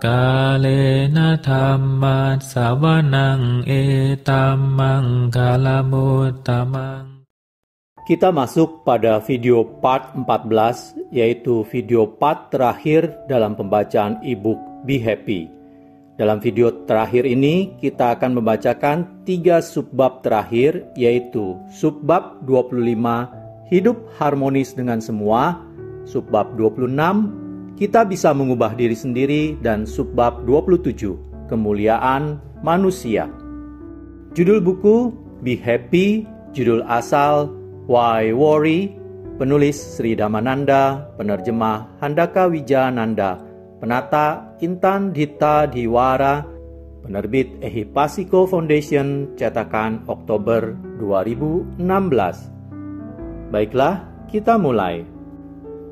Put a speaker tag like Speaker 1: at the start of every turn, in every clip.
Speaker 1: Kalena dhamma sawanang etamang kalamutamang.
Speaker 2: Kita masuk pada video part 14, yaitu video part terakhir dalam pembacaan e-book Be Happy. Dalam video terakhir ini, kita akan membacakan 3 subbab terakhir, yaitu subbab 25, hidup harmonis dengan semua, subbab 26, kita bisa mengubah diri sendiri, dan subbab 27, kemuliaan manusia. Judul buku Be Happy, judul asal Why Worry, penulis Sri Dhammananda, penerjemah Handaka Wijananda, penata Intan Dita Diwara, penerbit Ehipasiko Foundation, cetakan Oktober 2016. Baiklah, kita mulai.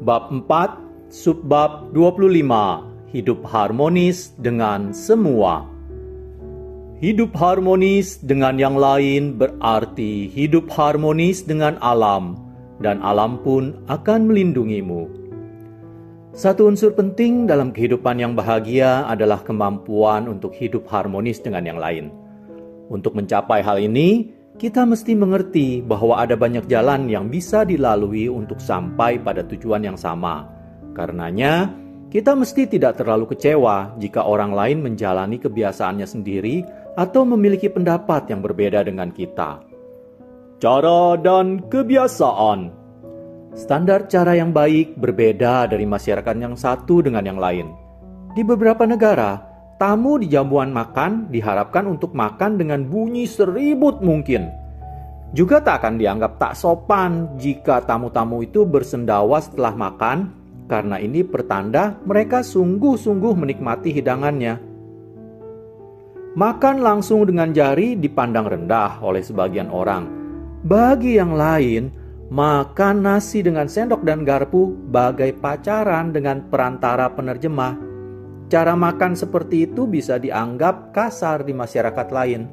Speaker 2: Bab 4, subbab 25, hidup harmonis dengan semua. Hidup harmonis dengan yang lain berarti hidup harmonis dengan alam, dan alam pun akan melindungimu. Satu unsur penting dalam kehidupan yang bahagia adalah kemampuan untuk hidup harmonis dengan yang lain. Untuk mencapai hal ini, kita mesti mengerti bahwa ada banyak jalan yang bisa dilalui untuk sampai pada tujuan yang sama. Karenanya, kita mesti tidak terlalu kecewa jika orang lain menjalani kebiasaannya sendiri atau memiliki pendapat yang berbeda dengan kita. Cara dan kebiasaan. Standar cara yang baik berbeda dari masyarakat yang satu dengan yang lain. Di beberapa negara, tamu di jamuan makan diharapkan untuk makan dengan bunyi seribut mungkin. Juga tak akan dianggap tak sopan jika tamu-tamu itu bersendawa setelah makan, karena ini pertanda mereka sungguh-sungguh menikmati hidangannya. Makan langsung dengan jari dipandang rendah oleh sebagian orang. Bagi yang lain, makan nasi dengan sendok dan garpu bagai pacaran dengan perantara penerjemah. Cara makan seperti itu bisa dianggap kasar di masyarakat lain.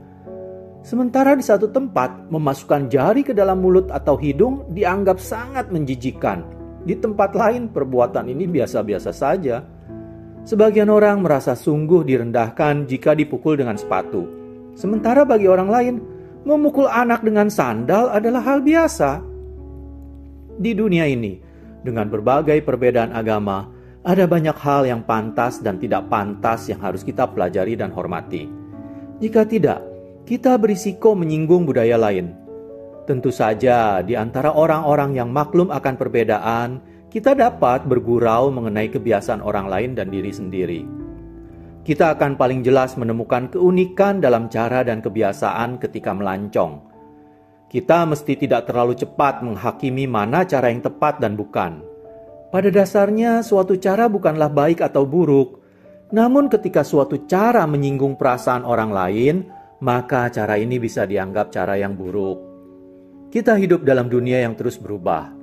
Speaker 2: Sementara di satu tempat, memasukkan jari ke dalam mulut atau hidung dianggap sangat menjijikkan. Di tempat lain, perbuatan ini biasa-biasa saja. Sebagian orang merasa sungguh direndahkan jika dipukul dengan sepatu. Sementara bagi orang lain, memukul anak dengan sandal adalah hal biasa. Di dunia ini, dengan berbagai perbedaan agama, ada banyak hal yang pantas dan tidak pantas yang harus kita pelajari dan hormati. Jika tidak, kita berisiko menyinggung budaya lain. Tentu saja, di antara orang-orang yang maklum akan perbedaan, kita dapat bergurau mengenai kebiasaan orang lain dan diri sendiri. Kita akan paling jelas menemukan keunikan dalam cara dan kebiasaan ketika melancong. Kita mesti tidak terlalu cepat menghakimi mana cara yang tepat dan bukan. Pada dasarnya, suatu cara bukanlah baik atau buruk. Namun ketika suatu cara menyinggung perasaan orang lain, maka cara ini bisa dianggap cara yang buruk. Kita hidup dalam dunia yang terus berubah.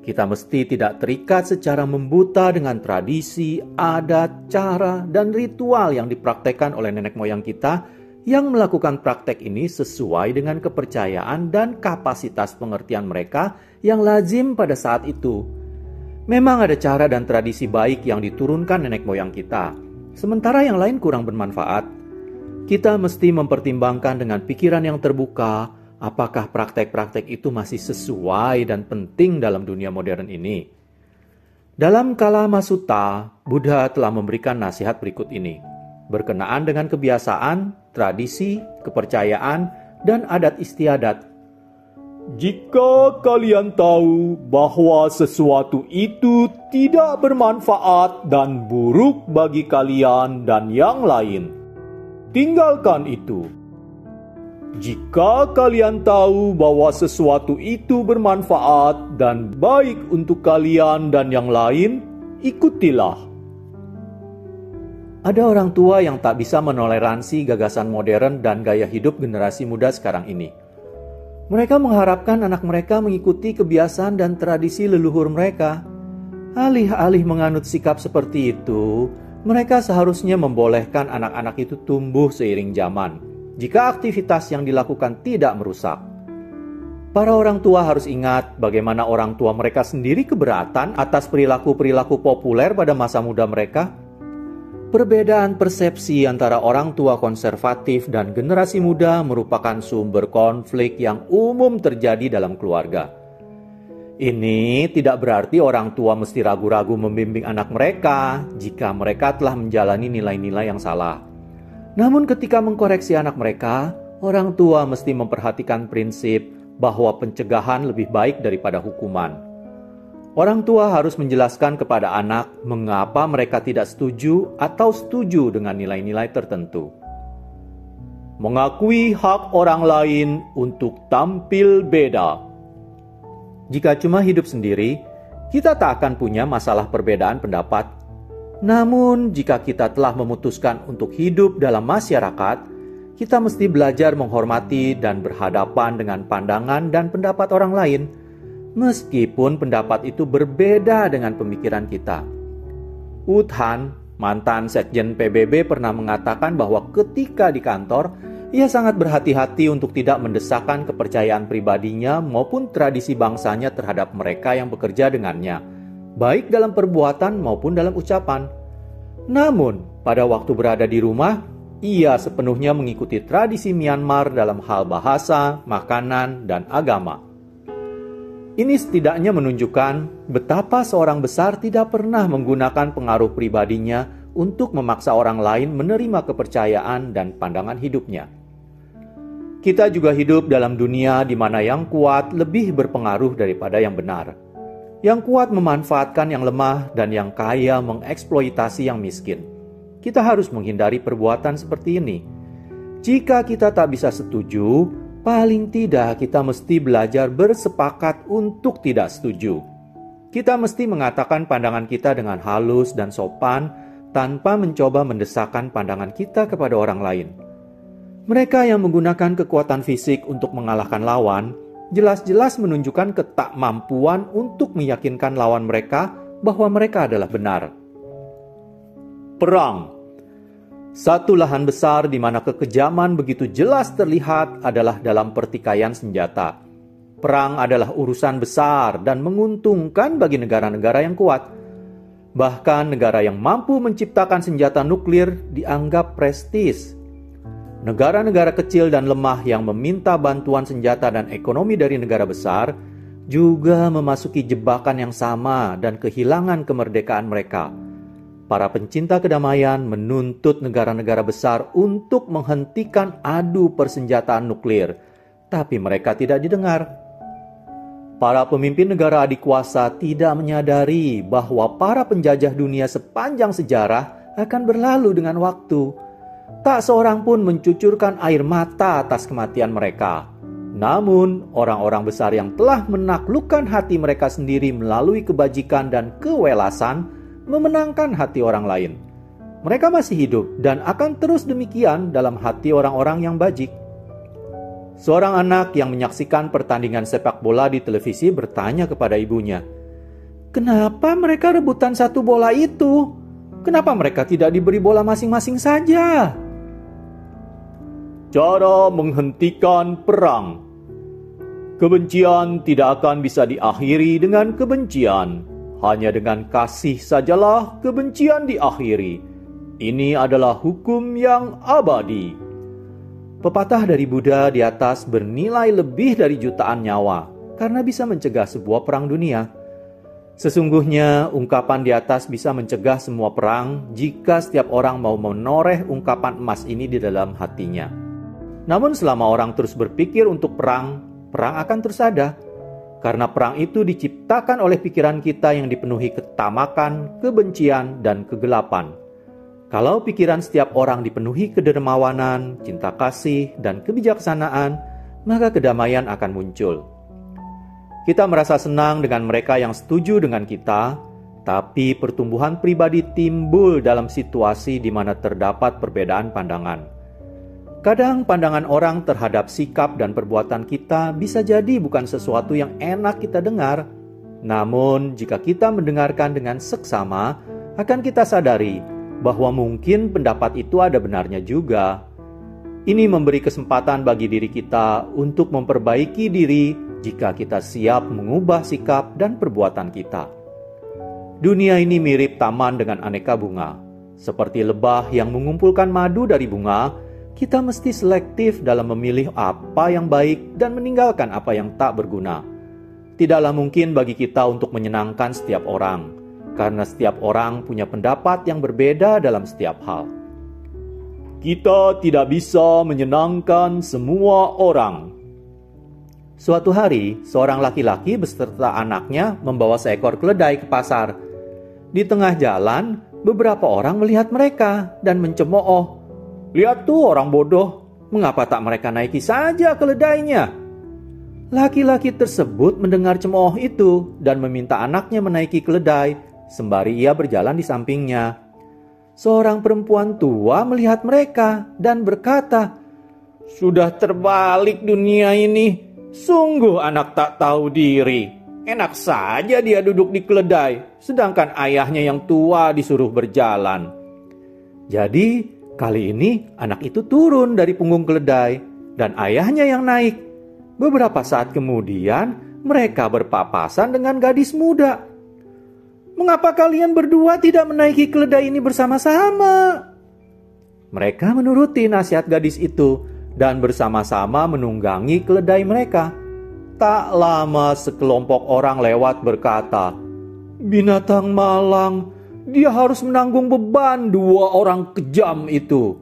Speaker 2: Kita mesti tidak terikat secara membuta dengan tradisi, adat, cara, dan ritual yang dipraktekkan oleh nenek moyang kita yang melakukan praktek ini sesuai dengan kepercayaan dan kapasitas pengertian mereka yang lazim pada saat itu. Memang ada cara dan tradisi baik yang diturunkan nenek moyang kita, sementara yang lain kurang bermanfaat. Kita mesti mempertimbangkan dengan pikiran yang terbuka, apakah praktek-praktek itu masih sesuai dan penting dalam dunia modern ini? Dalam Kalama Sutta, Buddha telah memberikan nasihat berikut ini, berkenaan dengan kebiasaan, tradisi, kepercayaan, dan adat istiadat. Jika kalian tahu bahwa sesuatu itu tidak bermanfaat dan buruk bagi kalian dan yang lain, tinggalkan itu. Jika kalian tahu bahwa sesuatu itu bermanfaat dan baik untuk kalian dan yang lain, ikutilah. Ada orang tua yang tak bisa menoleransi gagasan modern dan gaya hidup generasi muda sekarang ini. Mereka mengharapkan anak mereka mengikuti kebiasaan dan tradisi leluhur mereka. Alih-alih menganut sikap seperti itu, mereka seharusnya membolehkan anak-anak itu tumbuh seiring zaman, jika aktivitas yang dilakukan tidak merusak. Para orang tua harus ingat bagaimana orang tua mereka sendiri keberatan atas perilaku-perilaku populer pada masa muda mereka. Perbedaan persepsi antara orang tua konservatif dan generasi muda merupakan sumber konflik yang umum terjadi dalam keluarga. Ini tidak berarti orang tua mesti ragu-ragu membimbing anak mereka jika mereka telah menjalani nilai-nilai yang salah. Namun ketika mengkoreksi anak mereka, orang tua mesti memperhatikan prinsip bahwa pencegahan lebih baik daripada hukuman. Orang tua harus menjelaskan kepada anak mengapa mereka tidak setuju atau setuju dengan nilai-nilai tertentu. Mengakui hak orang lain untuk tampil beda. Jika cuma hidup sendiri, kita tak akan punya masalah perbedaan pendapat. Namun, jika kita telah memutuskan untuk hidup dalam masyarakat, kita mesti belajar menghormati dan berhadapan dengan pandangan dan pendapat orang lain, meskipun pendapat itu berbeda dengan pemikiran kita. Uthan, mantan sekjen PBB, pernah mengatakan bahwa ketika di kantor, ia sangat berhati-hati untuk tidak mendesakkan kepercayaan pribadinya maupun tradisi bangsanya terhadap mereka yang bekerja dengannya, baik dalam perbuatan maupun dalam ucapan. Namun, pada waktu berada di rumah, ia sepenuhnya mengikuti tradisi Myanmar dalam hal bahasa, makanan, dan agama. Ini setidaknya menunjukkan betapa seorang besar tidak pernah menggunakan pengaruh pribadinya untuk memaksa orang lain menerima kepercayaan dan pandangan hidupnya. Kita juga hidup dalam dunia di mana yang kuat lebih berpengaruh daripada yang benar. Yang kuat memanfaatkan yang lemah dan yang kaya mengeksploitasi yang miskin. Kita harus menghindari perbuatan seperti ini. Jika kita tak bisa setuju, paling tidak kita mesti belajar bersepakat untuk tidak setuju. Kita mesti mengatakan pandangan kita dengan halus dan sopan tanpa mencoba mendesakkan pandangan kita kepada orang lain. Mereka yang menggunakan kekuatan fisik untuk mengalahkan lawan, jelas-jelas menunjukkan ketakmampuan untuk meyakinkan lawan mereka bahwa mereka adalah benar. Perang. Satu lahan besar di mana kekejaman begitu jelas terlihat adalah dalam pertikaian senjata. Perang adalah urusan besar dan menguntungkan bagi negara-negara yang kuat. Bahkan negara yang mampu menciptakan senjata nuklir dianggap prestis. Negara-negara kecil dan lemah yang meminta bantuan senjata dan ekonomi dari negara besar juga memasuki jebakan yang sama dan kehilangan kemerdekaan mereka. Para pencinta kedamaian menuntut negara-negara besar untuk menghentikan adu persenjataan nuklir, tapi mereka tidak didengar. Para pemimpin negara adikuasa tidak menyadari bahwa para penjajah dunia sepanjang sejarah akan berlalu dengan waktu. Tak seorang pun mencucurkan air mata atas kematian mereka. Namun, orang-orang besar yang telah menaklukkan hati mereka sendiri melalui kebajikan dan kewelasan memenangkan hati orang lain. Mereka masih hidup dan akan terus demikian dalam hati orang-orang yang bajik. Seorang anak yang menyaksikan pertandingan sepak bola di televisi bertanya kepada ibunya, "Kenapa mereka rebutan satu bola itu? Kenapa mereka tidak diberi bola masing-masing saja?" Cara menghentikan perang. Kebencian tidak akan bisa diakhiri dengan kebencian. Hanya dengan kasih sajalah kebencian diakhiri. Ini adalah hukum yang abadi. Pepatah dari Buddha di atas bernilai lebih dari jutaan nyawa karena bisa mencegah sebuah perang dunia. Sesungguhnya ungkapan di atas bisa mencegah semua perang jika setiap orang mau menoreh ungkapan emas ini di dalam hatinya. Namun selama orang terus berpikir untuk perang, perang akan terus ada. Karena perang itu diciptakan oleh pikiran kita yang dipenuhi ketamakan, kebencian, dan kegelapan. Kalau pikiran setiap orang dipenuhi kedermawanan, cinta kasih, dan kebijaksanaan, maka kedamaian akan muncul. Kita merasa senang dengan mereka yang setuju dengan kita, tapi pertumbuhan pribadi timbul dalam situasi di mana terdapat perbedaan pandangan. Kadang pandangan orang terhadap sikap dan perbuatan kita bisa jadi bukan sesuatu yang enak kita dengar. Namun, jika kita mendengarkan dengan seksama, akan kita sadari bahwa mungkin pendapat itu ada benarnya juga. Ini memberi kesempatan bagi diri kita untuk memperbaiki diri jika kita siap mengubah sikap dan perbuatan kita. Dunia ini mirip taman dengan aneka bunga. Seperti lebah yang mengumpulkan madu dari bunga, kita mesti selektif dalam memilih apa yang baik dan meninggalkan apa yang tak berguna. Tidaklah mungkin bagi kita untuk menyenangkan setiap orang, karena setiap orang punya pendapat yang berbeda dalam setiap hal. Kita tidak bisa menyenangkan semua orang. Suatu hari, seorang laki-laki beserta anaknya membawa seekor keledai ke pasar. Di tengah jalan, beberapa orang melihat mereka dan mencemooh. "Lihat tuh orang bodoh, mengapa tak mereka naiki saja keledainya?" Laki-laki tersebut mendengar cemooh itu dan meminta anaknya menaiki keledai, sembari ia berjalan di sampingnya. Seorang perempuan tua melihat mereka dan berkata, "Sudah terbalik dunia ini, sungguh anak tak tahu diri. Enak saja dia duduk di keledai, sedangkan ayahnya yang tua disuruh berjalan." Jadi, kali ini anak itu turun dari punggung keledai dan ayahnya yang naik. Beberapa saat kemudian, mereka berpapasan dengan gadis muda. "Mengapa kalian berdua tidak menaiki keledai ini bersama-sama?" Mereka menuruti nasihat gadis itu dan bersama-sama menunggangi keledai mereka. Tak lama sekelompok orang lewat berkata, "Binatang malang, dia harus menanggung beban 2 orang kejam itu."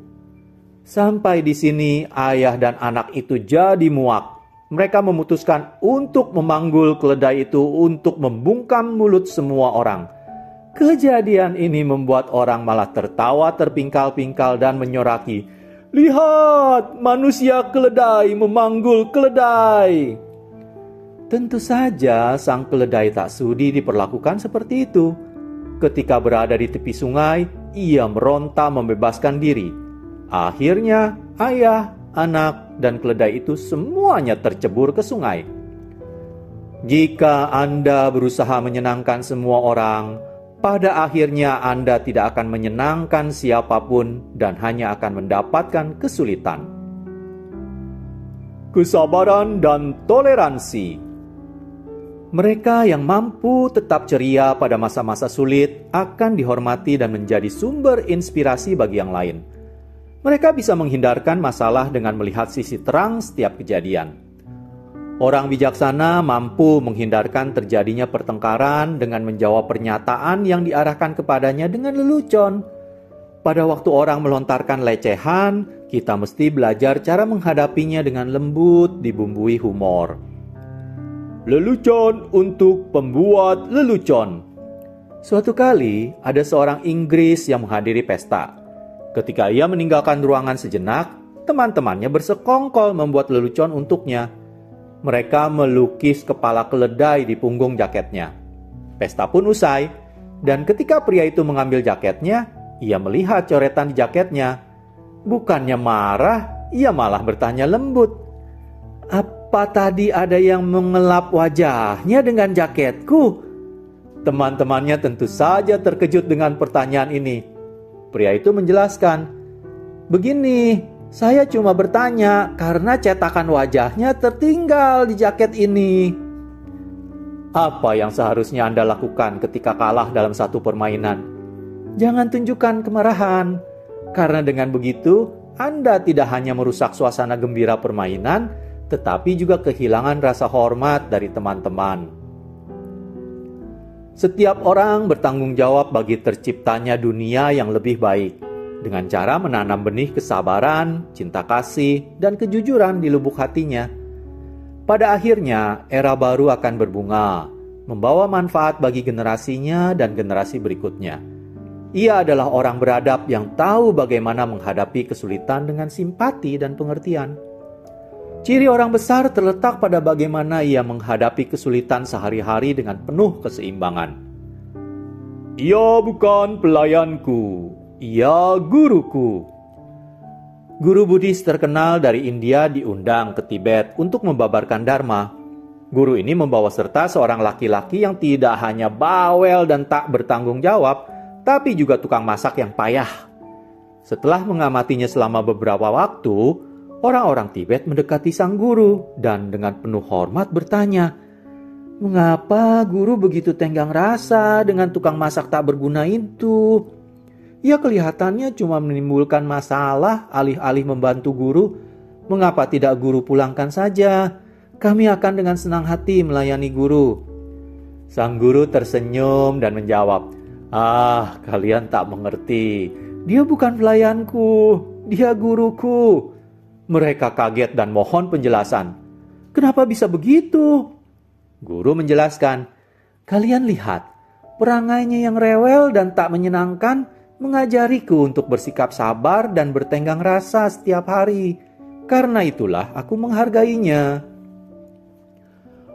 Speaker 2: Sampai di sini ayah dan anak itu jadi muak. Mereka memutuskan untuk memanggul keledai itu untuk membungkam mulut semua orang. Kejadian ini membuat orang malah tertawa terpingkal-pingkal dan menyoraki, "Lihat, manusia keledai memanggul keledai." Tentu saja sang keledai tak sudi diperlakukan seperti itu. Ketika berada di tepi sungai, ia meronta membebaskan diri. Akhirnya, ayah, anak, dan keledai itu semuanya tercebur ke sungai. Jika Anda berusaha menyenangkan semua orang, pada akhirnya Anda tidak akan menyenangkan siapapun dan hanya akan mendapatkan kesulitan. Kesabaran dan toleransi. Mereka yang mampu tetap ceria pada masa-masa sulit akan dihormati dan menjadi sumber inspirasi bagi yang lain. Mereka bisa menghindarkan masalah dengan melihat sisi terang setiap kejadian. Orang bijaksana mampu menghindarkan terjadinya pertengkaran dengan menjawab pernyataan yang diarahkan kepadanya dengan lelucon. Pada waktu orang melontarkan lecehan, kita mesti belajar cara menghadapinya dengan lembut dibumbui humor. Lelucon untuk pembuat lelucon. Suatu kali, ada seorang Inggris yang menghadiri pesta. Ketika ia meninggalkan ruangan sejenak, teman-temannya bersekongkol membuat lelucon untuknya. Mereka melukis kepala keledai di punggung jaketnya. Pesta pun usai, dan ketika pria itu mengambil jaketnya, ia melihat coretan di jaketnya. Bukannya marah, ia malah bertanya lembut, "Apa tadi ada yang mengelap wajahnya dengan jaketku?" Teman-temannya tentu saja terkejut dengan pertanyaan ini. Pria itu menjelaskan, "Begini, saya cuma bertanya karena cetakan wajahnya tertinggal di jaket ini." Apa yang seharusnya Anda lakukan ketika kalah dalam satu permainan? Jangan tunjukkan kemarahan, karena dengan begitu Anda tidak hanya merusak suasana gembira permainan, tetapi juga kehilangan rasa hormat dari teman-teman. Setiap orang bertanggung jawab bagi terciptanya dunia yang lebih baik, dengan cara menanam benih kesabaran, cinta kasih, dan kejujuran di lubuk hatinya. Pada akhirnya, era baru akan berbunga, membawa manfaat bagi generasinya dan generasi berikutnya. Ia adalah orang beradab yang tahu bagaimana menghadapi kesulitan dengan simpati dan pengertian. Ciri orang besar terletak pada bagaimana ia menghadapi kesulitan sehari-hari dengan penuh keseimbangan. "Ia bukan pelayanku, ia guruku." Guru Buddhis terkenal dari India diundang ke Tibet untuk membabarkan Dharma. Guru ini membawa serta seorang laki-laki yang tidak hanya bawel dan tak bertanggung jawab, tapi juga tukang masak yang payah. Setelah mengamatinya selama beberapa waktu, orang-orang Tibet mendekati sang guru dan dengan penuh hormat bertanya, "Mengapa guru begitu tenggang rasa dengan tukang masak tak berguna itu?" Ia kelihatannya cuma menimbulkan masalah alih-alih membantu guru. Mengapa tidak guru pulangkan saja? Kami akan dengan senang hati melayani guru." Sang guru tersenyum dan menjawab, "Kalian tak mengerti. Dia bukan pelayanku, dia guruku." Mereka kaget dan mohon penjelasan. "Kenapa bisa begitu?" Guru menjelaskan, "Kalian lihat, perangainya yang rewel dan tak menyenangkan mengajariku untuk bersikap sabar dan bertenggang rasa setiap hari. Karena itulah aku menghargainya."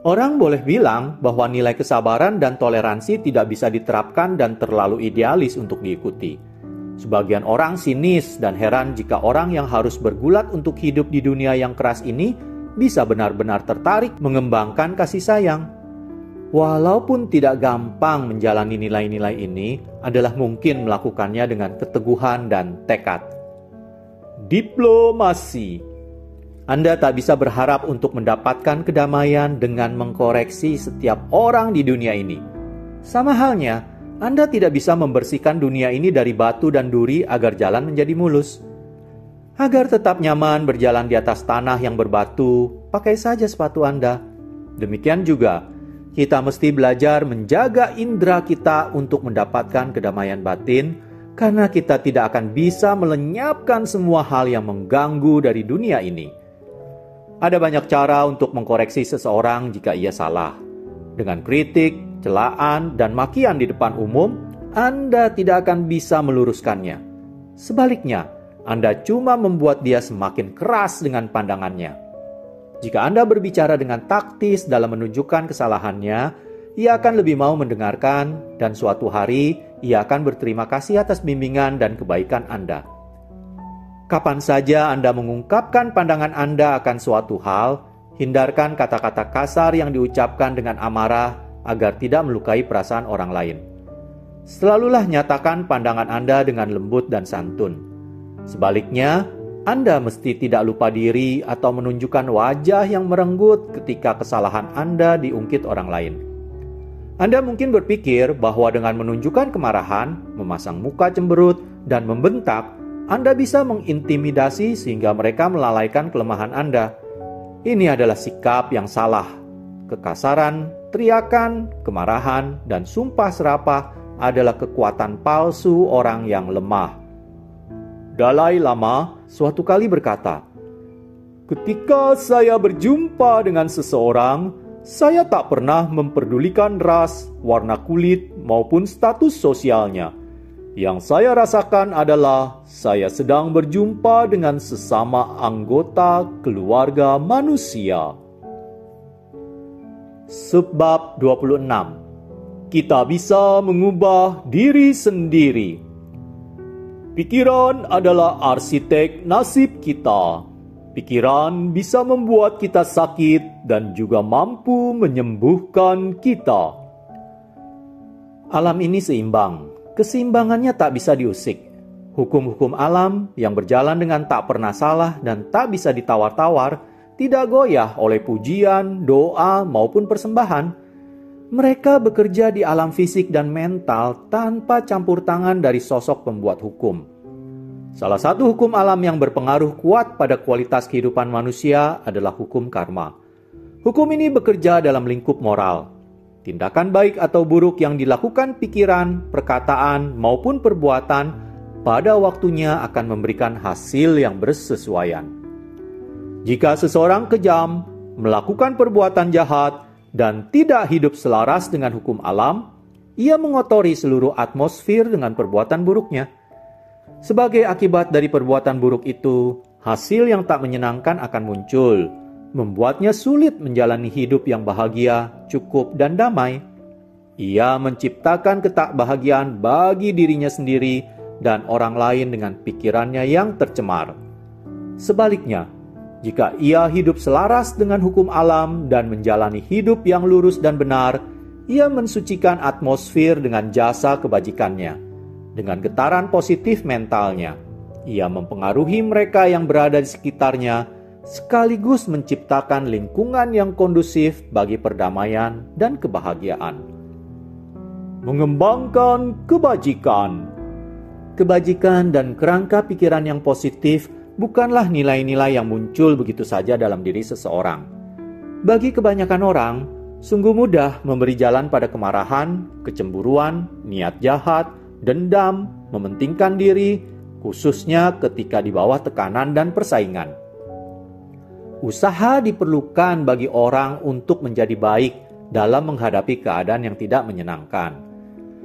Speaker 2: Orang boleh bilang bahwa nilai kesabaran dan toleransi tidak bisa diterapkan dan terlalu idealis untuk diikuti. Sebagian orang sinis dan heran jika orang yang harus bergulat untuk hidup di dunia yang keras ini bisa benar-benar tertarik mengembangkan kasih sayang. Walaupun tidak gampang menjalani nilai-nilai ini, adalah mungkin melakukannya dengan keteguhan dan tekad. Diplomasi. Anda tak bisa berharap untuk mendapatkan kedamaian dengan mengkoreksi setiap orang di dunia ini. Sama halnya, Anda tidak bisa membersihkan dunia ini dari batu dan duri agar jalan menjadi mulus. Agar tetap nyaman berjalan di atas tanah yang berbatu, pakai saja sepatu Anda. Demikian juga, kita mesti belajar menjaga indera kita untuk mendapatkan kedamaian batin, karena kita tidak akan bisa melenyapkan semua hal yang mengganggu dari dunia ini. Ada banyak cara untuk mengkoreksi seseorang jika ia salah. Dengan kritik, celaan, dan makian di depan umum, Anda tidak akan bisa meluruskannya. Sebaliknya, Anda cuma membuat dia semakin keras dengan pandangannya. Jika Anda berbicara dengan taktis dalam menunjukkan kesalahannya, ia akan lebih mau mendengarkan, dan suatu hari ia akan berterima kasih atas bimbingan dan kebaikan Anda. Kapan saja Anda mengungkapkan pandangan Anda akan suatu hal, hindarkan kata-kata kasar yang diucapkan dengan amarah agar tidak melukai perasaan orang lain. Selalulah nyatakan pandangan Anda dengan lembut dan santun. Sebaliknya, Anda mesti tidak lupa diri atau menunjukkan wajah yang merenggut ketika kesalahan Anda diungkit orang lain. Anda mungkin berpikir bahwa dengan menunjukkan kemarahan, memasang muka cemberut, dan membentak, Anda bisa mengintimidasi sehingga mereka melalaikan kelemahan Anda. Ini adalah sikap yang salah. Kekasaran, teriakan, kemarahan, dan sumpah serapah adalah kekuatan palsu orang yang lemah. Dalai Lama suatu kali berkata, "Ketika saya berjumpa dengan seseorang, saya tak pernah memperdulikan ras, warna kulit, maupun status sosialnya. Yang saya rasakan adalah saya sedang berjumpa dengan sesama anggota keluarga manusia." Subbab 26. Kita bisa mengubah diri sendiri. Pikiran adalah arsitek nasib kita. Pikiran bisa membuat kita sakit dan juga mampu menyembuhkan kita. Alam ini seimbang. Keseimbangannya tak bisa diusik. Hukum-hukum alam yang berjalan dengan tak pernah salah dan tak bisa ditawar-tawar, tidak goyah oleh pujian, doa, maupun persembahan. Mereka bekerja di alam fisik dan mental tanpa campur tangan dari sosok pembuat hukum. Salah satu hukum alam yang berpengaruh kuat pada kualitas kehidupan manusia adalah hukum karma. Hukum ini bekerja dalam lingkup moral. Tindakan baik atau buruk yang dilakukan pikiran, perkataan, maupun perbuatan pada waktunya akan memberikan hasil yang bersesuaian. Jika seseorang kejam, melakukan perbuatan jahat, dan tidak hidup selaras dengan hukum alam, ia mengotori seluruh atmosfer dengan perbuatan buruknya. Sebagai akibat dari perbuatan buruk itu, hasil yang tak menyenangkan akan muncul, membuatnya sulit menjalani hidup yang bahagia, cukup, dan damai. Ia menciptakan ketakbahagiaan bagi dirinya sendiri dan orang lain dengan pikirannya yang tercemar. Sebaliknya, jika ia hidup selaras dengan hukum alam dan menjalani hidup yang lurus dan benar, ia mensucikan atmosfer dengan jasa kebajikannya. Dengan getaran positif mentalnya, ia mempengaruhi mereka yang berada di sekitarnya, sekaligus menciptakan lingkungan yang kondusif bagi perdamaian dan kebahagiaan. Mengembangkan kebajikan. Kebajikan dan kerangka pikiran yang positif bukanlah nilai-nilai yang muncul begitu saja dalam diri seseorang. Bagi kebanyakan orang, sungguh mudah memberi jalan pada kemarahan, kecemburuan, niat jahat, dendam, mementingkan diri, khususnya ketika di bawah tekanan dan persaingan. Usaha diperlukan bagi orang untuk menjadi baik dalam menghadapi keadaan yang tidak menyenangkan.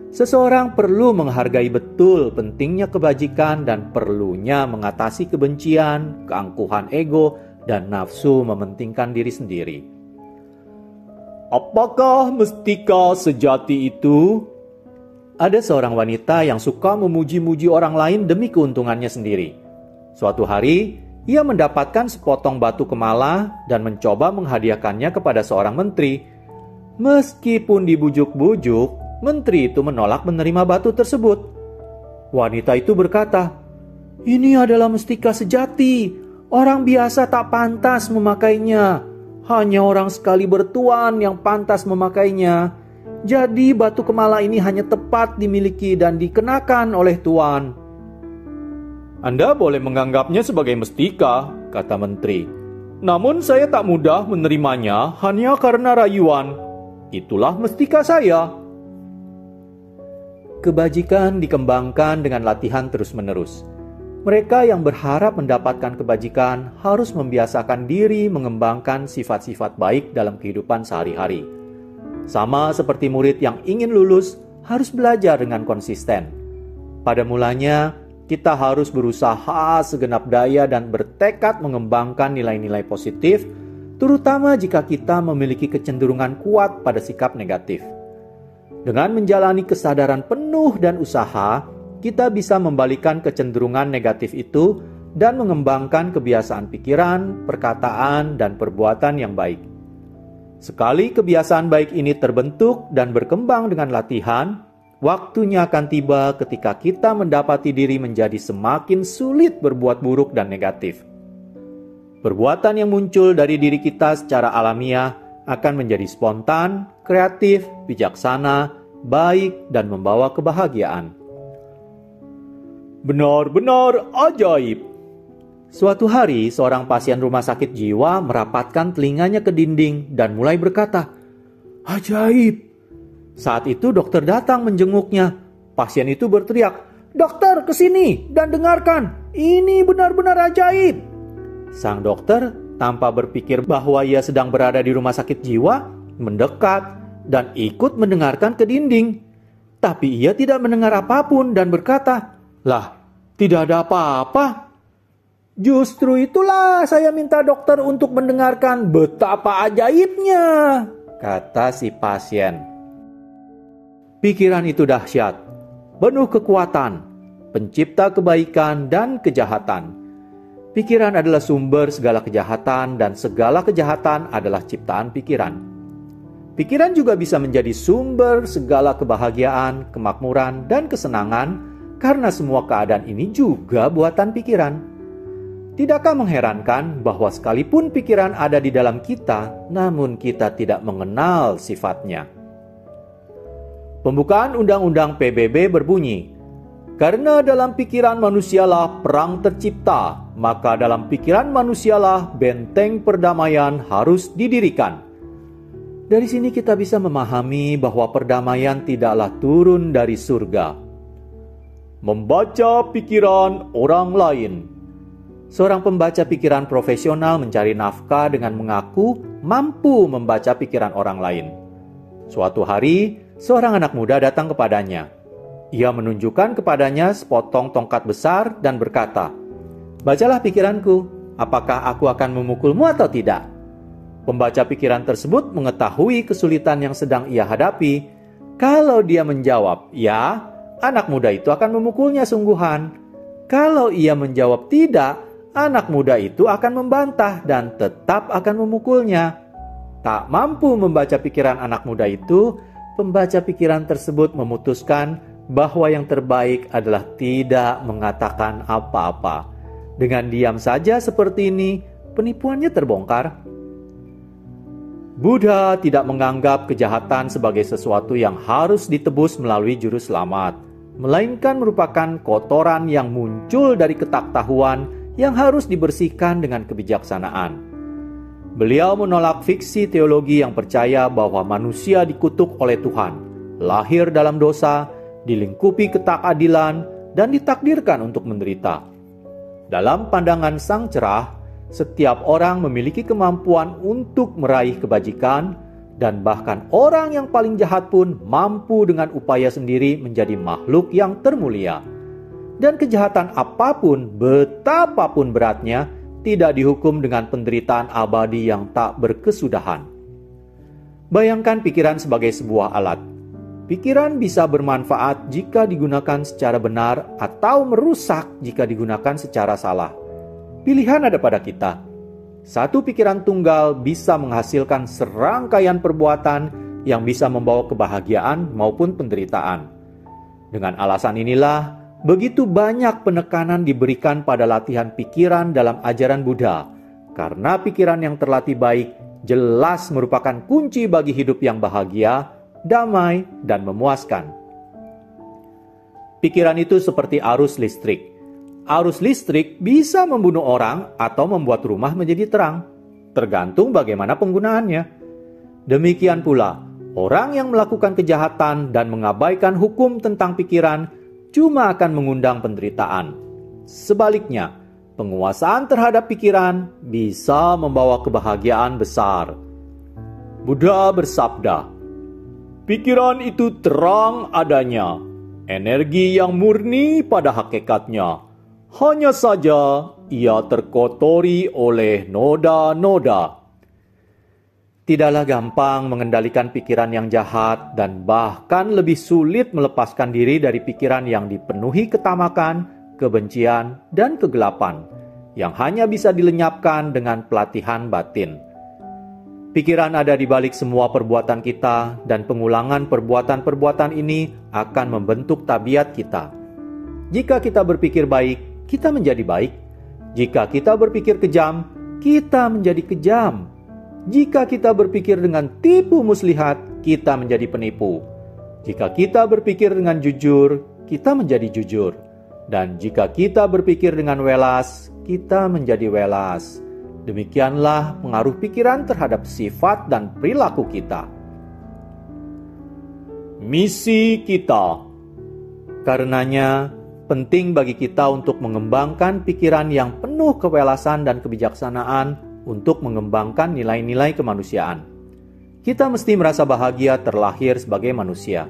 Speaker 2: Seseorang perlu menghargai betul pentingnya kebajikan dan perlunya mengatasi kebencian, keangkuhan ego, dan nafsu mementingkan diri sendiri. Apakah mustika sejati itu? Ada seorang wanita yang suka memuji-muji orang lain demi keuntungannya sendiri. Suatu hari, ia mendapatkan sepotong batu kemala dan mencoba menghadiahkannya kepada seorang menteri. Meskipun dibujuk-bujuk, menteri itu menolak menerima batu tersebut. Wanita itu berkata, "Ini adalah mustika sejati. Orang biasa tak pantas memakainya. Hanya orang sekali bertuan yang pantas memakainya. Jadi batu kemala ini hanya tepat dimiliki dan dikenakan oleh tuan." "Anda boleh menganggapnya sebagai mustika," kata menteri. "Namun saya tak mudah menerimanya hanya karena rayuan. Itulah mustika saya." Kebajikan dikembangkan dengan latihan terus-menerus. Mereka yang berharap mendapatkan kebajikan harus membiasakan diri mengembangkan sifat-sifat baik dalam kehidupan sehari-hari. Sama seperti murid yang ingin lulus harus belajar dengan konsisten. Pada mulanya, kita harus berusaha segenap daya dan bertekad mengembangkan nilai-nilai positif, terutama jika kita memiliki kecenderungan kuat pada sikap negatif. Dengan menjalani kesadaran penuh dan usaha, kita bisa membalikan kecenderungan negatif itu dan mengembangkan kebiasaan pikiran, perkataan, dan perbuatan yang baik. Sekali kebiasaan baik ini terbentuk dan berkembang dengan latihan, waktunya akan tiba ketika kita mendapati diri menjadi semakin sulit berbuat buruk dan negatif. Perbuatan yang muncul dari diri kita secara alamiah akan menjadi spontan, kreatif, bijaksana, baik, dan membawa kebahagiaan. Benar-benar ajaib. Suatu hari, seorang pasien rumah sakit jiwa merapatkan telinganya ke dinding dan mulai berkata, "Ajaib." Saat itu dokter datang menjenguknya. Pasien itu berteriak, "Dokter, kesini dan dengarkan. Ini benar-benar ajaib." Sang dokter, tanpa berpikir bahwa ia sedang berada di rumah sakit jiwa, mendekat dan ikut mendengarkan ke dinding. Tapi ia tidak mendengar apapun dan berkata, "Lah, tidak ada apa-apa." "Justru itulah saya minta dokter untuk mendengarkan betapa ajaibnya," kata si pasien. Pikiran itu dahsyat, penuh kekuatan, pencipta kebaikan dan kejahatan. Pikiran adalah sumber segala kejahatan dan segala kejahatan adalah ciptaan pikiran. Pikiran juga bisa menjadi sumber segala kebahagiaan, kemakmuran, dan kesenangan karena semua keadaan ini juga buatan pikiran. Tidakkah mengherankan bahwa sekalipun pikiran ada di dalam kita, namun kita tidak mengenal sifatnya? Pembukaan Undang-Undang PBB berbunyi, "Karena dalam pikiran manusialah perang tercipta, maka dalam pikiran manusialah benteng perdamaian harus didirikan." Dari sini kita bisa memahami bahwa perdamaian tidaklah turun dari surga. Membaca pikiran orang lain. Seorang pembaca pikiran profesional mencari nafkah dengan mengaku mampu membaca pikiran orang lain. Suatu hari, seorang anak muda datang kepadanya. Ia menunjukkan kepadanya sepotong tongkat besar dan berkata, "Bacalah pikiranku, apakah aku akan memukulmu atau tidak?" Pembaca pikiran tersebut mengetahui kesulitan yang sedang ia hadapi. Kalau dia menjawab, "Ya," anak muda itu akan memukulnya sungguhan. Kalau ia menjawab tidak, anak muda itu akan membantah dan tetap akan memukulnya. Tak mampu membaca pikiran anak muda itu, pembaca pikiran tersebut memutuskan bahwa yang terbaik adalah tidak mengatakan apa-apa. Dengan diam saja seperti ini, penipuannya terbongkar. Buddha tidak menganggap kejahatan sebagai sesuatu yang harus ditebus melalui juru selamat. melainkan merupakan kotoran yang muncul dari ketakwaan yang harus dibersihkan dengan kebijaksanaan. Beliau menolak fiksi teologi yang percaya bahwa manusia dikutuk oleh Tuhan, lahir dalam dosa, dilingkupi ketakadilan, dan ditakdirkan untuk menderita. Dalam pandangan Sang Cerah, setiap orang memiliki kemampuan untuk meraih kebajikan, dan bahkan orang yang paling jahat pun mampu dengan upaya sendiri menjadi makhluk yang termulia. Dan kejahatan apapun, betapapun beratnya, tidak dihukum dengan penderitaan abadi yang tak berkesudahan. Bayangkan pikiran sebagai sebuah alat. Pikiran bisa bermanfaat jika digunakan secara benar atau merusak jika digunakan secara salah. Pilihan ada pada kita. Satu pikiran tunggal bisa menghasilkan serangkaian perbuatan yang bisa membawa kebahagiaan maupun penderitaan. Dengan alasan inilah, begitu banyak penekanan diberikan pada latihan pikiran dalam ajaran Buddha, karena pikiran yang terlatih baik jelas merupakan kunci bagi hidup yang bahagia, damai, dan memuaskan. Pikiran itu seperti arus listrik. Arus listrik bisa membunuh orang atau membuat rumah menjadi terang, tergantung bagaimana penggunaannya. Demikian pula, orang yang melakukan kejahatan dan mengabaikan hukum tentang pikiran cuma akan mengundang penderitaan. Sebaliknya, penguasaan terhadap pikiran bisa membawa kebahagiaan besar. Buddha bersabda, "Pikiran itu terang adanya, energi yang murni pada hakikatnya. Hanya saja ia terkotori oleh noda-noda." Tidaklah gampang mengendalikan pikiran yang jahat dan bahkan lebih sulit melepaskan diri dari pikiran yang dipenuhi ketamakan, kebencian, dan kegelapan yang hanya bisa dilenyapkan dengan pelatihan batin. Pikiran ada di balik semua perbuatan kita, dan pengulangan perbuatan-perbuatan ini akan membentuk tabiat kita. Jika kita berpikir baik, kita menjadi baik. Jika kita berpikir kejam, kita menjadi kejam. Jika kita berpikir dengan tipu muslihat, kita menjadi penipu. Jika kita berpikir dengan jujur, kita menjadi jujur. Dan jika kita berpikir dengan welas, kita menjadi welas. Demikianlah pengaruh pikiran terhadap sifat dan perilaku kita. Misi kita. Karenanya, penting bagi kita untuk mengembangkan pikiran yang penuh kewelasan dan kebijaksanaan untuk mengembangkan nilai-nilai kemanusiaan. Kita mesti merasa bahagia terlahir sebagai manusia.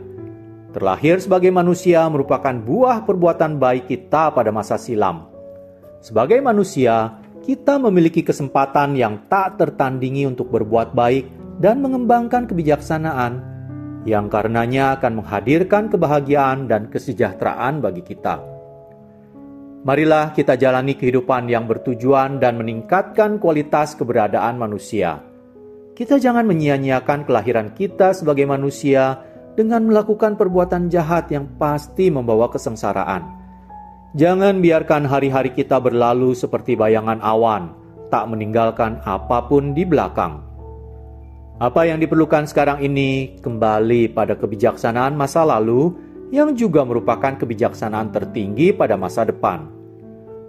Speaker 2: Terlahir sebagai manusia merupakan buah perbuatan baik kita pada masa silam. Sebagai manusia, kita memiliki kesempatan yang tak tertandingi untuk berbuat baik dan mengembangkan kebijaksanaan, yang karenanya akan menghadirkan kebahagiaan dan kesejahteraan bagi kita. Marilah kita jalani kehidupan yang bertujuan dan meningkatkan kualitas keberadaan manusia. Kita jangan menyia-nyiakan kelahiran kita sebagai manusia dengan melakukan perbuatan jahat yang pasti membawa kesengsaraan. Jangan biarkan hari-hari kita berlalu seperti bayangan awan, tak meninggalkan apapun di belakang. Apa yang diperlukan sekarang ini kembali pada kebijaksanaan masa lalu yang juga merupakan kebijaksanaan tertinggi pada masa depan.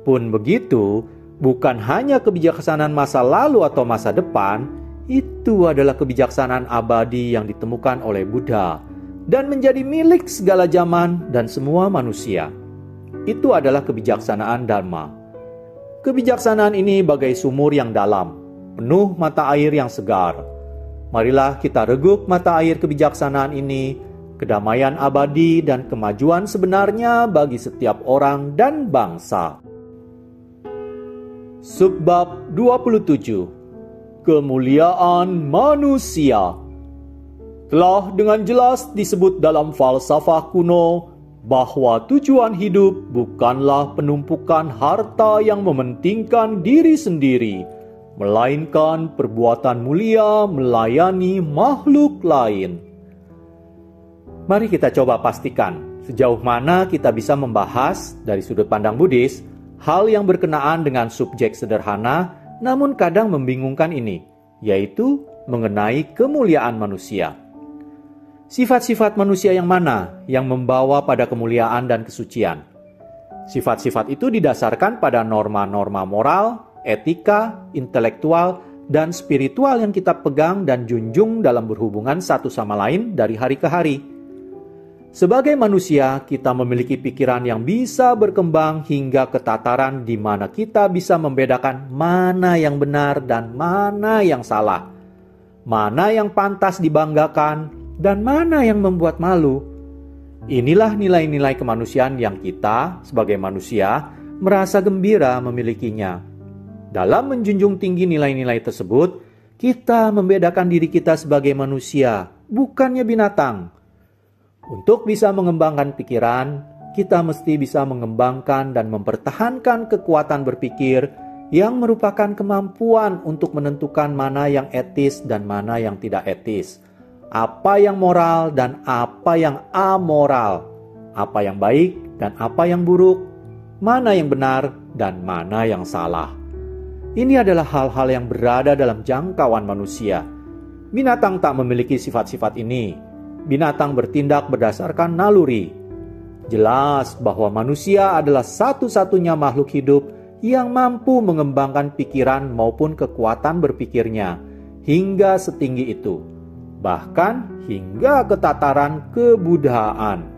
Speaker 2: Pun begitu, bukan hanya kebijaksanaan masa lalu atau masa depan, itu adalah kebijaksanaan abadi yang ditemukan oleh Buddha dan menjadi milik segala zaman dan semua manusia. Itu adalah kebijaksanaan Dharma. Kebijaksanaan ini bagai sumur yang dalam, penuh mata air yang segar. Marilah kita reguk mata air kebijaksanaan ini, kedamaian abadi dan kemajuan sebenarnya bagi setiap orang dan bangsa. Subbab 27. Kemuliaan manusia. Telah dengan jelas disebut dalam falsafah kuno bahwa tujuan hidup bukanlah penumpukan harta yang mementingkan diri sendiri, melainkan perbuatan mulia melayani makhluk lain. Mari kita coba pastikan sejauh mana kita bisa membahas dari sudut pandang Buddhis hal yang berkenaan dengan subjek sederhana namun kadang membingungkan ini, yaitu mengenai kemuliaan manusia. Sifat-sifat manusia yang mana yang membawa pada kemuliaan dan kesucian? Sifat-sifat itu didasarkan pada norma-norma moral, etika, intelektual, dan spiritual yang kita pegang dan junjung dalam berhubungan satu sama lain dari hari ke hari. Sebagai manusia, kita memiliki pikiran yang bisa berkembang hingga ke tataran di mana kita bisa membedakan mana yang benar dan mana yang salah, mana yang pantas dibanggakan dan mana yang membuat malu. Inilah nilai-nilai kemanusiaan yang kita, sebagai manusia, merasa gembira memilikinya. Dalam menjunjung tinggi nilai-nilai tersebut, kita membedakan diri kita sebagai manusia, bukannya binatang. Untuk bisa mengembangkan pikiran, kita mesti bisa mengembangkan dan mempertahankan kekuatan berpikir yang merupakan kemampuan untuk menentukan mana yang etis dan mana yang tidak etis, apa yang moral dan apa yang amoral, apa yang baik dan apa yang buruk, mana yang benar dan mana yang salah. Ini adalah hal-hal yang berada dalam jangkauan manusia. Binatang tak memiliki sifat-sifat ini. Binatang bertindak berdasarkan naluri. Jelas bahwa manusia adalah satu-satunya makhluk hidup yang mampu mengembangkan pikiran maupun kekuatan berpikirnya hingga setinggi itu, bahkan hingga ke tataran kebudayaan.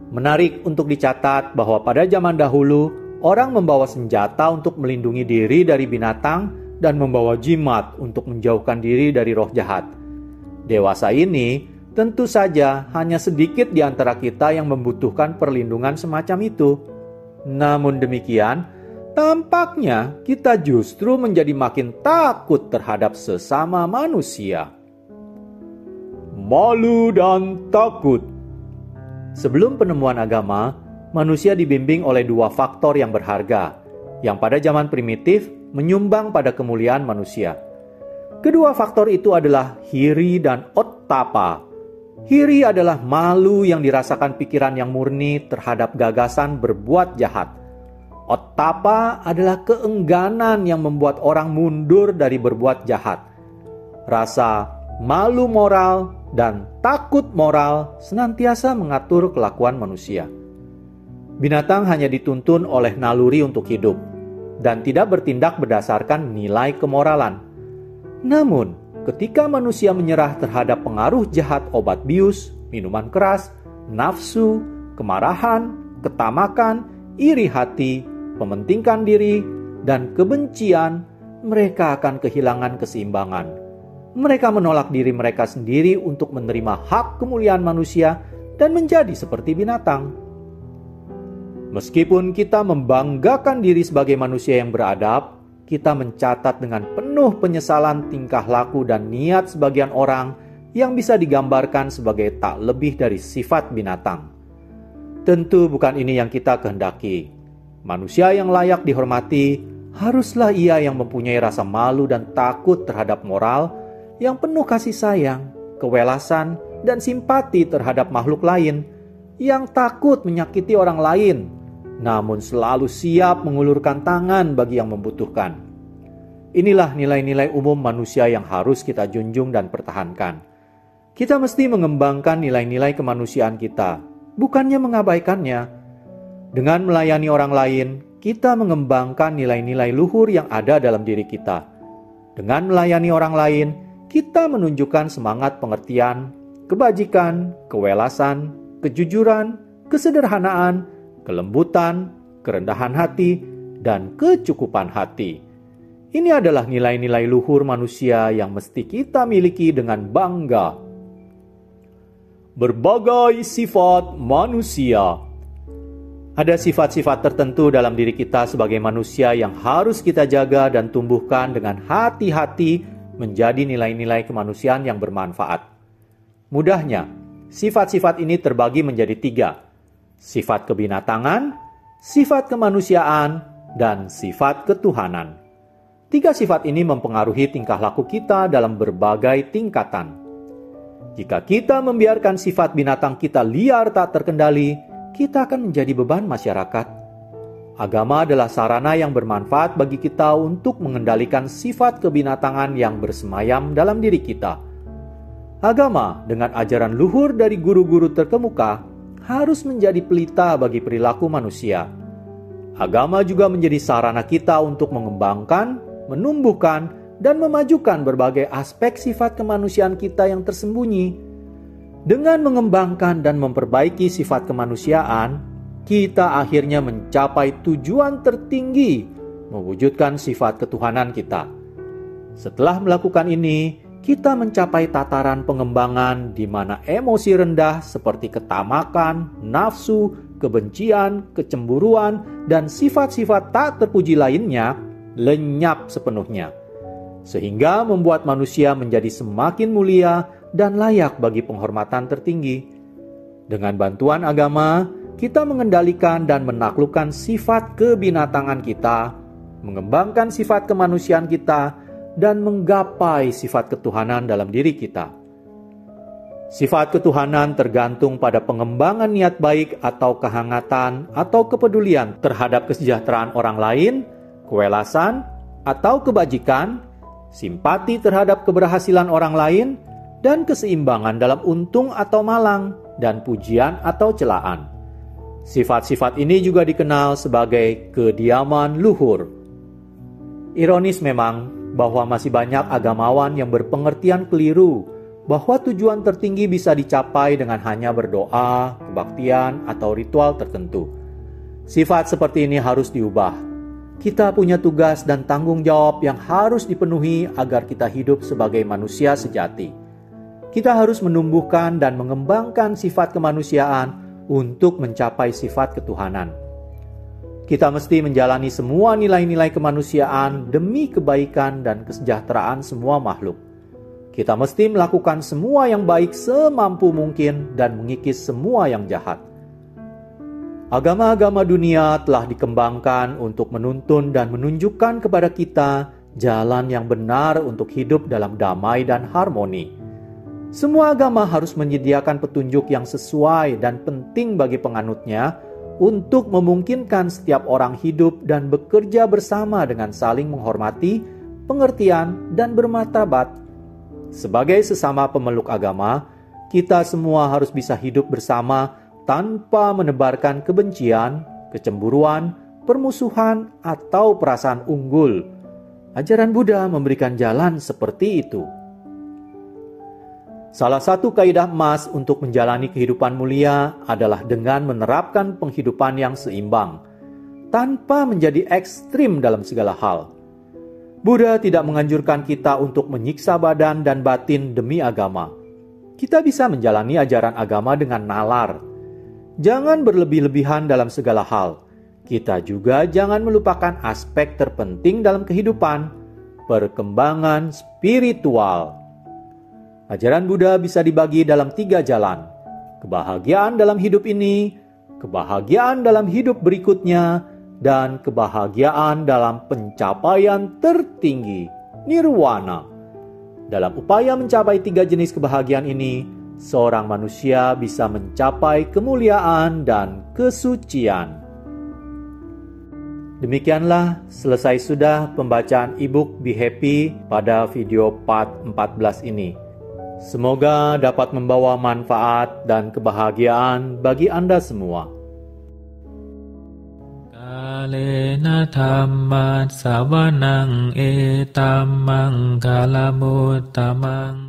Speaker 2: Menarik untuk dicatat bahwa pada zaman dahulu, orang membawa senjata untuk melindungi diri dari binatang dan membawa jimat untuk menjauhkan diri dari roh jahat. Dewasa ini, tentu saja hanya sedikit di antara kita yang membutuhkan perlindungan semacam itu. Namun demikian, tampaknya kita justru menjadi makin takut terhadap sesama manusia. Malu dan takut. Sebelum penemuan agama, manusia dibimbing oleh dua faktor yang berharga, yang pada zaman primitif menyumbang pada kemuliaan manusia. Kedua faktor itu adalah hiri dan ottapa. Hiri adalah malu yang dirasakan pikiran yang murni terhadap gagasan berbuat jahat. Ottapa adalah keengganan yang membuat orang mundur dari berbuat jahat. Rasa malu moral dan takut moral senantiasa mengatur kelakuan manusia. Binatang hanya dituntun oleh naluri untuk hidup dan tidak bertindak berdasarkan nilai kemoralan. Namun, ketika manusia menyerah terhadap pengaruh jahat obat bius, minuman keras, nafsu, kemarahan, ketamakan, iri hati, mementingkan diri, dan kebencian, mereka akan kehilangan keseimbangan. Mereka menolak diri mereka sendiri untuk menerima hak kemuliaan manusia dan menjadi seperti binatang. Meskipun kita membanggakan diri sebagai manusia yang beradab, kita mencatat dengan penuh penyesalan tingkah laku dan niat sebagian orang yang bisa digambarkan sebagai tak lebih dari sifat binatang. Tentu bukan ini yang kita kehendaki. Manusia yang layak dihormati haruslah ia yang mempunyai rasa malu dan takut terhadap moral, yang penuh kasih sayang, kewelasan, dan simpati terhadap makhluk lain, yang takut menyakiti orang lain, namun selalu siap mengulurkan tangan bagi yang membutuhkan. Inilah nilai-nilai umum manusia yang harus kita junjung dan pertahankan. Kita mesti mengembangkan nilai-nilai kemanusiaan kita, bukannya mengabaikannya. Dengan melayani orang lain, kita mengembangkan nilai-nilai luhur yang ada dalam diri kita. Dengan melayani orang lain, kita menunjukkan semangat pengertian, kebajikan, kewelasan, kejujuran, kesederhanaan, kelembutan, kerendahan hati, dan kecukupan hati. Ini adalah nilai-nilai luhur manusia yang mesti kita miliki dengan bangga. Berbagai sifat manusia. Ada sifat-sifat tertentu dalam diri kita sebagai manusia yang harus kita jaga dan tumbuhkan dengan hati-hati menjadi nilai-nilai kemanusiaan yang bermanfaat. Mudahnya, sifat-sifat ini terbagi menjadi 3. Sifat kebinatangan, sifat kemanusiaan, dan sifat ketuhanan. 3 sifat ini mempengaruhi tingkah laku kita dalam berbagai tingkatan. Jika kita membiarkan sifat binatang kita liar tak terkendali, kita akan menjadi beban masyarakat. Agama adalah sarana yang bermanfaat bagi kita untuk mengendalikan sifat kebinatangan yang bersemayam dalam diri kita. Agama dengan ajaran luhur dari guru-guru terkemuka harus menjadi pelita bagi perilaku manusia. Agama juga menjadi sarana kita untuk mengembangkan, menumbuhkan, dan memajukan berbagai aspek sifat kemanusiaan kita yang tersembunyi. Dengan mengembangkan dan memperbaiki sifat kemanusiaan, kita akhirnya mencapai tujuan tertinggi, mewujudkan sifat ketuhanan kita. Setelah melakukan ini, kita mencapai tataran pengembangan di mana emosi rendah seperti ketamakan, nafsu, kebencian, kecemburuan, dan sifat-sifat tak terpuji lainnya lenyap sepenuhnya, sehingga membuat manusia menjadi semakin mulia dan layak bagi penghormatan tertinggi. Dengan bantuan agama, kita mengendalikan dan menaklukkan sifat kebinatangan kita, mengembangkan sifat kemanusiaan kita, dan menggapai sifat ketuhanan dalam diri kita. Sifat ketuhanan tergantung pada pengembangan niat baik atau kehangatan atau kepedulian terhadap kesejahteraan orang lain, kewelasan atau kebajikan, simpati terhadap keberhasilan orang lain, dan keseimbangan dalam untung atau malang, dan pujian atau celaan. Sifat-sifat ini juga dikenal sebagai kediaman luhur. Ironis memang bahwa masih banyak agamawan yang berpengertian keliru bahwa tujuan tertinggi bisa dicapai dengan hanya berdoa, kebaktian, atau ritual tertentu. Sifat seperti ini harus diubah. Kita punya tugas dan tanggung jawab yang harus dipenuhi agar kita hidup sebagai manusia sejati. Kita harus menumbuhkan dan mengembangkan sifat kemanusiaan untuk mencapai sifat ketuhanan. Kita mesti menjalani semua nilai-nilai kemanusiaan demi kebaikan dan kesejahteraan semua makhluk. Kita mesti melakukan semua yang baik semampu mungkin dan mengikis semua yang jahat. Agama-agama dunia telah dikembangkan untuk menuntun dan menunjukkan kepada kita jalan yang benar untuk hidup dalam damai dan harmoni. Semua agama harus menyediakan petunjuk yang sesuai dan penting bagi penganutnya untuk memungkinkan setiap orang hidup dan bekerja bersama dengan saling menghormati, pengertian, dan bermartabat. Sebagai sesama pemeluk agama, kita semua harus bisa hidup bersama tanpa menebarkan kebencian, kecemburuan, permusuhan, atau perasaan unggul. Ajaran Buddha memberikan jalan seperti itu. Salah satu kaidah emas untuk menjalani kehidupan mulia adalah dengan menerapkan penghidupan yang seimbang, tanpa menjadi ekstrim dalam segala hal. Buddha tidak menganjurkan kita untuk menyiksa badan dan batin demi agama. Kita bisa menjalani ajaran agama dengan nalar. Jangan berlebih-lebihan dalam segala hal. Kita juga jangan melupakan aspek terpenting dalam kehidupan, perkembangan spiritual. Ajaran Buddha bisa dibagi dalam 3 jalan. Kebahagiaan dalam hidup ini, kebahagiaan dalam hidup berikutnya, dan kebahagiaan dalam pencapaian tertinggi, nirwana. Dalam upaya mencapai 3 jenis kebahagiaan ini, seorang manusia bisa mencapai kemuliaan dan kesucian. Demikianlah selesai sudah pembacaan e-book Be Happy pada video part 14 ini. Semoga dapat membawa manfaat dan kebahagiaan bagi Anda semua.
Speaker 1: Kalena dhamma savanang etamang kalamutamang